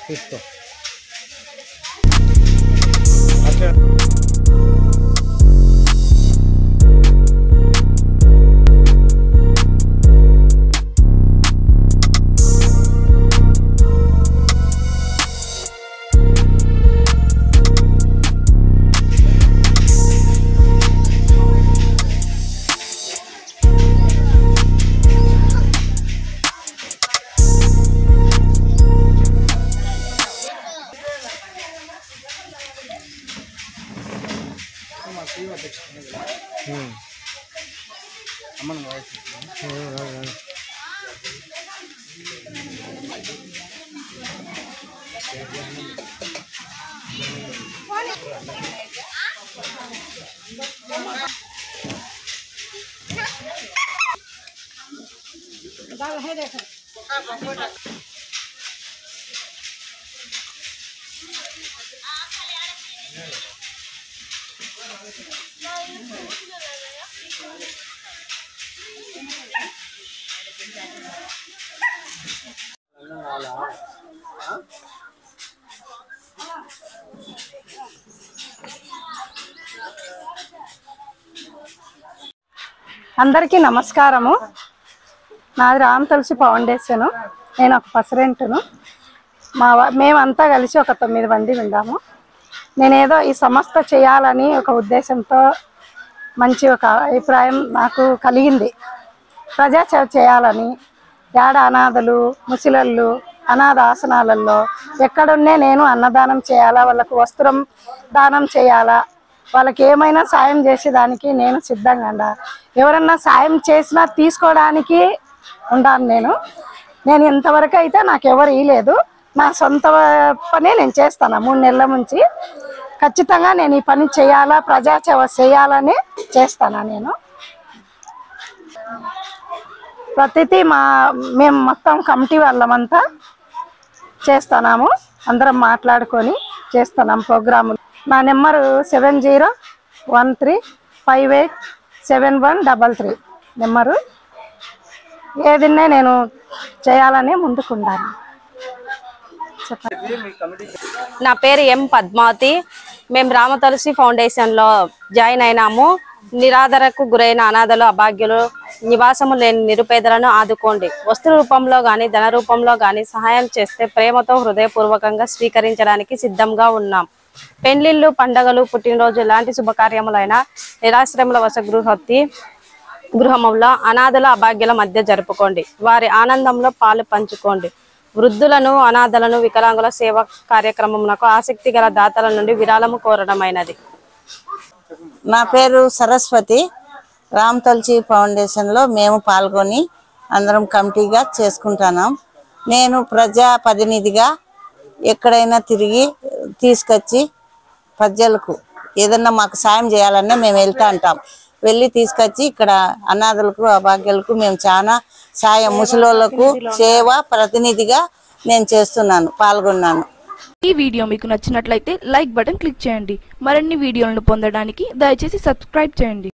తీసుకో అందరికీ నమస్కారము. నాది రామ్ తులసి ఫౌండేషన్. నేను ఒక ప్రెసిడెంట్ను. మేమంతా కలిసి ఒక 9 మంది ఉన్నాము. నేనేదో ఈ సంస్థ చేయాలని ఒక ఉద్దేశంతో మంచి ఒక అభిప్రాయం నాకు కలిగింది. ప్రజాసేవ చేయాలని, ఏడ అనాథలు ముసలళ్ళు అనాథ ఆసనాలలో ఎక్కడున్నే నేను అన్నదానం చేయాలా, వాళ్ళకు వస్త్రం దానం చేయాలా, వాళ్ళకి ఏమైనా సాయం చేసేదానికి నేను సిద్ధంగా ఉండా. ఎవరన్నా సాయం చేసినా తీసుకోవడానికి ఉండాను. నేను ఇంతవరకు అయితే నాకు ఎవరు ఇవ్వలేదు. నా సొంత పని నేను చేస్తాను. 3 నెలల నుంచి ఖచ్చితంగా నేను ఈ పని చేయాలా, ప్రజాసేవ చేయాలని చేస్తాను. నేను ప్రతిదీ మేము మొత్తం కమిటీ వాళ్ళమంతా చేస్తున్నాము. అందరం మాట్లాడుకొని చేస్తున్నాం ప్రోగ్రాములు. నా నెంబరు 7013587133 నెంబరు. ఏదిన్నే నేను చేయాలని ముందుకున్నాను. నా పేరు ఎం పద్మావతి. మేము రామ తులసి ఫౌండేషన్లో జాయిన్ అయినాము. నిరాదరణకు గురైన అనాథలు, అభాగ్యులు, నివాసము లేని నిరుపేదలను ఆదుకోండి. వస్తు రూపంలో కానీ ధన రూపంలో కానీ సహాయం చేస్తే ప్రేమతో హృదయపూర్వకంగా స్వీకరించడానికి సిద్ధంగా ఉన్నాం. పెళ్లిళ్ళు, పండగలు, పుట్టినరోజు లాంటి శుభకార్యములైన నిరాశ్రముల గృహంలో అనాథల, అభాగ్యుల మధ్య జరుపుకోండి. వారి ఆనందంలో పాలు పంచుకోండి. వృద్ధులను, అనాథలను, వికలాంగుల సేవా కార్యక్రమమునకు ఆసక్తి గల దాతల నుండి విరాళము కోరడమైనది. నా పేరు సరస్వతి. రామ్ తులసి ఫౌండేషన్లో మేము పాల్గొని అందరం కమిటీగా చేసుకుంటున్నాం. నేను ప్రజా ప్రతినిధిగా ఎక్కడైనా తిరిగి తీసుకొచ్చి ప్రజలకు ఏదన్నా మాకు సాయం చేయాలన్నా మేము వెళ్తా ఉంటాం. వెళ్ళి తీసుకొచ్చి ఇక్కడ అనాథలకు, అభాగ్యులకు మేము చాలా సాయం, ముసలోళ్ళకు సేవ ప్రతినిధిగా నేను చేస్తున్నాను, పాల్గొన్నాను. ఈ వీడియో మీకు నచ్చినట్లయితే లైక్ బటన్ క్లిక్ చేయండి. మరిన్ని వీడియోలను పొందడానికి దయచేసి సబ్స్క్రైబ్ చేయండి.